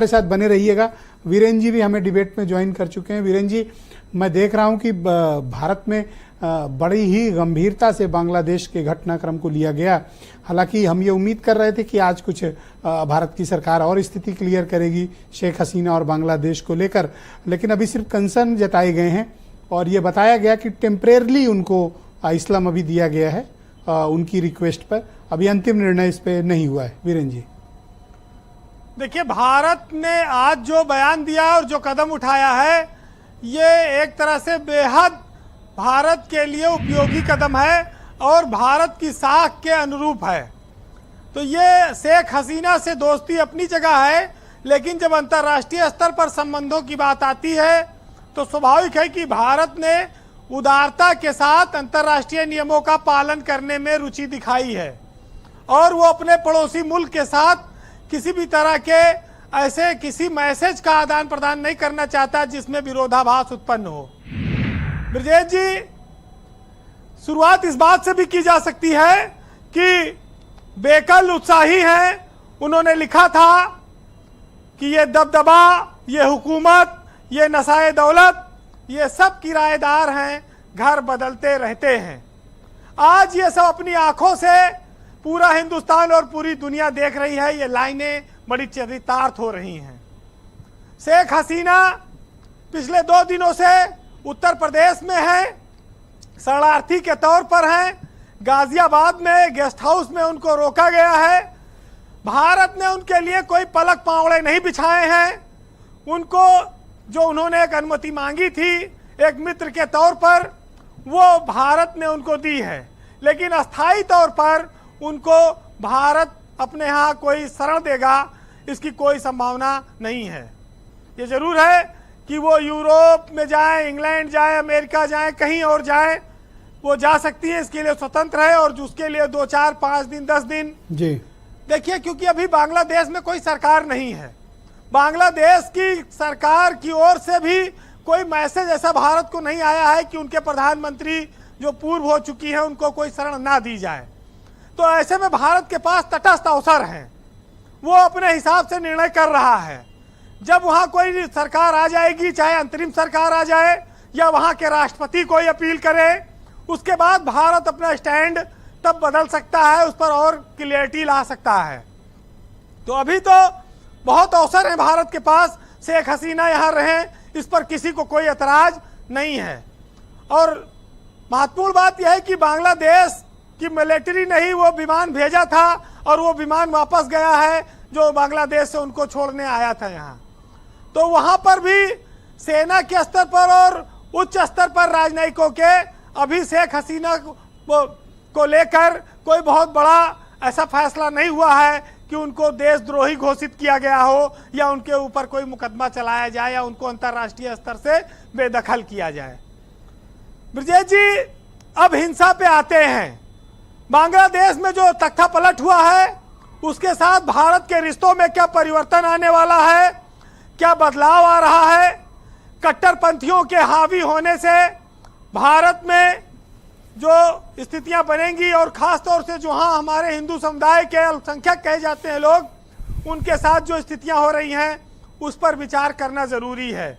हमारे साथ बने रहिएगा। वीरेंद्र जी भी हमें डिबेट में ज्वाइन कर चुके हैं। वीरेंद्र जी, मैं देख रहा हूं कि भारत में बड़ी ही गंभीरता से बांग्लादेश के घटनाक्रम को लिया गया। हालांकि हम ये उम्मीद कर रहे थे कि आज कुछ भारत की सरकार और स्थिति क्लियर करेगी शेख हसीना और बांग्लादेश को लेकर, लेकिन अभी सिर्फ कंसर्न जताए गए हैं और ये बताया गया कि टेम्परेरली उनको इस्लाम अभी दिया गया है उनकी रिक्वेस्ट पर। अभी अंतिम निर्णय इस पर नहीं हुआ है। वीरेंद्र जी, देखिए, भारत ने आज जो बयान दिया और जो कदम उठाया है, ये एक तरह से बेहद भारत के लिए उपयोगी कदम है और भारत की साख के अनुरूप है। तो ये शेख हसीना से दोस्ती अपनी जगह है, लेकिन जब अंतर्राष्ट्रीय स्तर पर संबंधों की बात आती है तो स्वाभाविक है कि भारत ने उदारता के साथ अंतर्राष्ट्रीय नियमों का पालन करने में रुचि दिखाई है और वो अपने पड़ोसी मुल्क के साथ किसी भी तरह के ऐसे किसी मैसेज का आदान प्रदान नहीं करना चाहता जिसमें विरोधाभास उत्पन्न हो। ब्रजेश जी, शुरुआत इस बात से भी की जा सकती है कि बेकल उत्साही हैं। उन्होंने लिखा था कि ये दबदबा, ये हुकूमत, ये नशाए दौलत, ये सब किराएदार हैं, घर बदलते रहते हैं। आज ये सब अपनी आंखों से पूरा हिंदुस्तान और पूरी दुनिया देख रही है। ये लाइनें बड़ी चरितार्थ हो रही हैं। शेख हसीना पिछले 2 दिनों से उत्तर प्रदेश में है, शरणार्थी के तौर पर हैं। गाजियाबाद में गेस्ट हाउस में उनको रोका गया है। भारत ने उनके लिए कोई पलक पावड़े नहीं बिछाए हैं। उनको जो उन्होंने एक अनुमति मांगी थी एक मित्र के तौर पर, वो भारत ने उनको दी है, लेकिन अस्थायी तौर पर उनको भारत अपने यहाँ कोई शरण देगा इसकी कोई संभावना नहीं है। ये जरूर है कि वो यूरोप में जाए, इंग्लैंड जाए, अमेरिका जाए, कहीं और जाए, वो जा सकती है, इसके लिए स्वतंत्र है। और उसके लिए 2, 4, 5 दिन, 10 दिन जी देखिए, क्योंकि अभी बांग्लादेश में कोई सरकार नहीं है। बांग्लादेश की सरकार की ओर से भी कोई मैसेज ऐसा भारत को नहीं आया है कि उनके प्रधानमंत्री जो पूर्व हो चुकी है उनको कोई शरण ना दी जाए। तो ऐसे में भारत के पास तटस्थ अवसर है, वो अपने हिसाब से निर्णय कर रहा है। जब वहां कोई सरकार आ जाएगी, चाहे अंतरिम सरकार आ जाए या वहां के राष्ट्रपति कोई अपील करे, उसके बाद भारत अपना स्टैंड तब बदल सकता है, उस पर और क्लियरिटी ला सकता है। तो अभी तो बहुत अवसर है भारत के पास। शेख हसीना यहाँ रहे, इस पर किसी को कोई एतराज नहीं है। और महत्वपूर्ण बात यह है कि बांग्लादेश कि मिलिट्री ने ही वो विमान भेजा था और वो विमान वापस गया है जो बांग्लादेश से उनको छोड़ने आया था यहाँ। तो वहाँ पर भी सेना के स्तर पर और उच्च स्तर पर राजनयिकों के अभी शेख हसीना को लेकर कोई बहुत बड़ा ऐसा फैसला नहीं हुआ है कि उनको देशद्रोही घोषित किया गया हो या उनके ऊपर कोई मुकदमा चलाया जाए या उनको अंतर्राष्ट्रीय स्तर से बेदखल किया जाए। ब्रजेश जी, अब हिंसा पे आते हैं। बांग्लादेश में जो तख्ता पलट हुआ है उसके साथ भारत के रिश्तों में क्या परिवर्तन आने वाला है, क्या बदलाव आ रहा है? कट्टरपंथियों के हावी होने से भारत में जो स्थितियां बनेंगी और खास तौर से जो हाँ हमारे हिंदू समुदाय के अल्पसंख्यक कहे जाते हैं लोग, उनके साथ जो स्थितियां हो रही हैं उस पर विचार करना जरूरी है।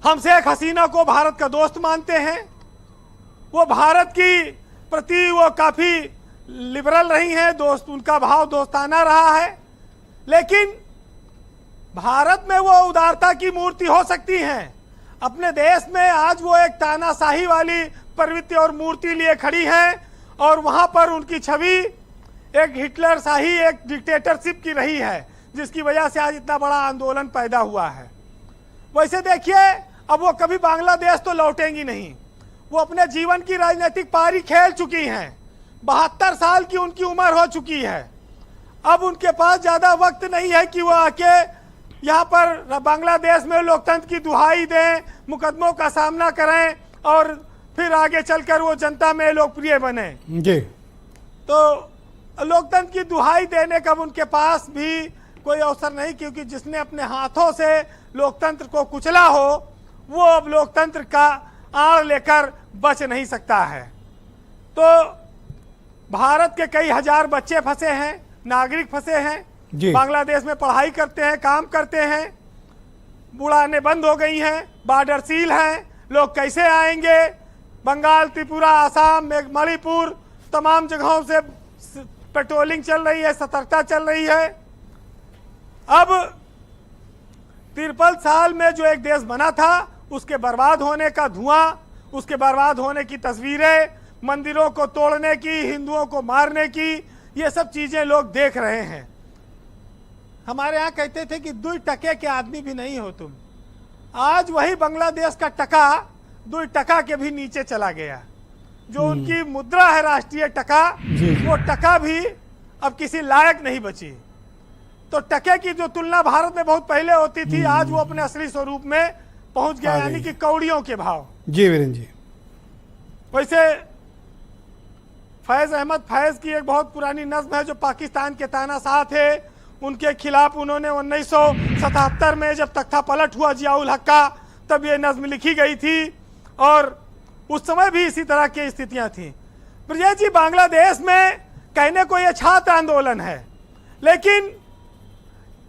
हम शेख हसीना को भारत का दोस्त मानते हैं। वो भारत की प्रति वो काफी लिबरल रही हैं, दोस्त उनका भाव दोस्ताना रहा है। लेकिन भारत में वो उदारता की मूर्ति हो सकती हैं। अपने देश में आज वो एक तानाशाही वाली प्रवृत्ति और मूर्ति लिए खड़ी है और वहां पर उनकी छवि एक हिटलर शाही, एक डिक्टेटरशिप की रही है, जिसकी वजह से आज इतना बड़ा आंदोलन पैदा हुआ है। वैसे देखिए, अब वो कभी बांग्लादेश तो लौटेंगी नहीं। वो अपने जीवन की राजनीतिक पारी खेल चुकी हैं। 72 साल की उनकी उम्र हो चुकी है। अब उनके पास ज्यादा वक्त नहीं है कि वो आके यहाँ पर बांग्लादेश में लोकतंत्र की दुहाई दें, मुकदमों का सामना करें और फिर आगे चलकर वो जनता में लोकप्रिय बने जी। तो लोकतंत्र की दुहाई देने का उनके पास भी कोई अवसर नहीं, क्योंकि जिसने अपने हाथों से लोकतंत्र को कुचला हो वो अब लोकतंत्र का आड़ लेकर बच नहीं सकता है। तो भारत के कई हजार बच्चे फंसे हैं, नागरिक फंसे हैं जी। बांग्लादेश में पढ़ाई करते हैं, काम करते हैं, उड़ानें बंद हो गई हैं, बॉर्डर सील हैं, लोग कैसे आएंगे? बंगाल, त्रिपुरा, आसाम, मणिपुर, तमाम जगहों से पेट्रोलिंग चल रही है, सतर्कता चल रही है। अब 53 साल में जो एक देश बना था, उसके बर्बाद होने का धुआं, उसके बर्बाद होने की तस्वीरें, मंदिरों को तोड़ने की, हिंदुओं को मारने की, ये सब चीजें लोग देख रहे हैं। हमारे यहाँ कहते थे कि 2 टके के आदमी भी नहीं हो तुम। आज वही बांग्लादेश का टका 2 टका के भी नीचे चला गया। जो उनकी मुद्रा है राष्ट्रीय टका, वो टका भी अब किसी लायक नहीं बची। तो टके की जो तुलना भारत में बहुत पहले होती थी, आज वो अपने असली स्वरूप में पहुंच गया, यानी कि कौड़ियों के भाव। जी वीरेंद्र जी। वैसे फैज अहमद फैज की एक बहुत पुरानी नज्म है जो पाकिस्तान के तानाशाह थे, उनके खिलाफ उन्होंने 1977 में जब तख्ता पलट हुआ जियाउल हक का, तब ये नज्म लिखी गई थी और उस समय भी इसी तरह की स्थितियां थी। ब्रजेश जी, बांग्लादेश में कहने को ये छात्र आंदोलन है, लेकिन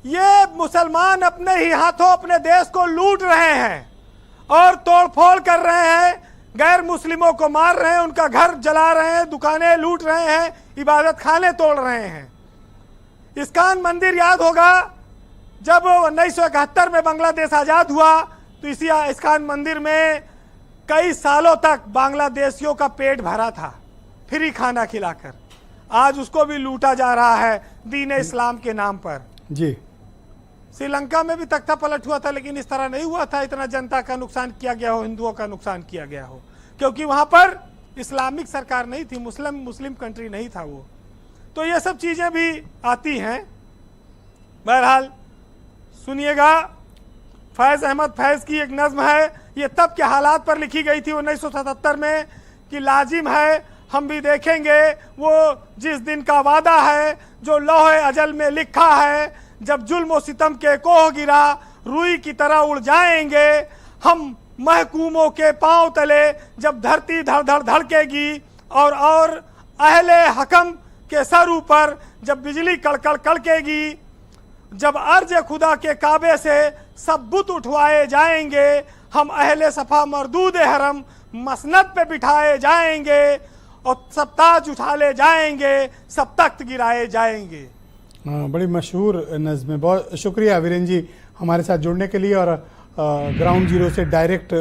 ये मुसलमान अपने ही हाथों अपने देश को लूट रहे हैं और तोड़फोड़ कर रहे हैं, गैर मुस्लिमों को मार रहे हैं, उनका घर जला रहे हैं, दुकानें लूट रहे हैं, इबादत खाने तोड़ रहे हैं। इस्कान मंदिर याद होगा, जब 1971 में बांग्लादेश आज़ाद हुआ तो इसी इस्कान मंदिर में कई सालों तक बांग्लादेशियों का पेट भरा था, फ्री खाना खिलाकर। आज उसको भी लूटा जा रहा है दीन इस्लाम के नाम पर। जी। श्रीलंका में भी तख्ता पलट हुआ था, लेकिन इस तरह नहीं हुआ था, इतना जनता का नुकसान किया गया हो, हिंदुओं का नुकसान किया गया हो, क्योंकि वहां पर इस्लामिक सरकार नहीं थी, मुस्लिम कंट्री नहीं था वो। तो ये सब चीजें भी आती हैं। बहरहाल सुनिएगा, फैज अहमद फैज की एक नज्म है, ये तब के हालात पर लिखी गई थी 1977 में, कि लाजिम है हम भी देखेंगे वो जिस दिन का वादा है जो लौहे अजल में लिखा है, जब जुल्म व सितम के कोह गिरा रुई की तरह उड़ जाएंगे हम महकूमों के पांव तले, जब धरती धड़ धड़ धड़केगी और अहले हकम के सर ऊपर जब बिजली कड़कड़ कड़केगी, जब अर्ज खुदा के काबे से सब बुत उठवाए जाएंगे, हम अहले सफा मरदूद हरम मसनद पे बिठाए जाएंगे और सब ताज उठा ले जाएंगे, सब तख्त गिराए जाएंगे। हाँ, बड़ी मशहूर नज़्म है। बहुत शुक्रिया वीरेंद्र जी हमारे साथ जुड़ने के लिए और ग्राउंड जीरो से डायरेक्ट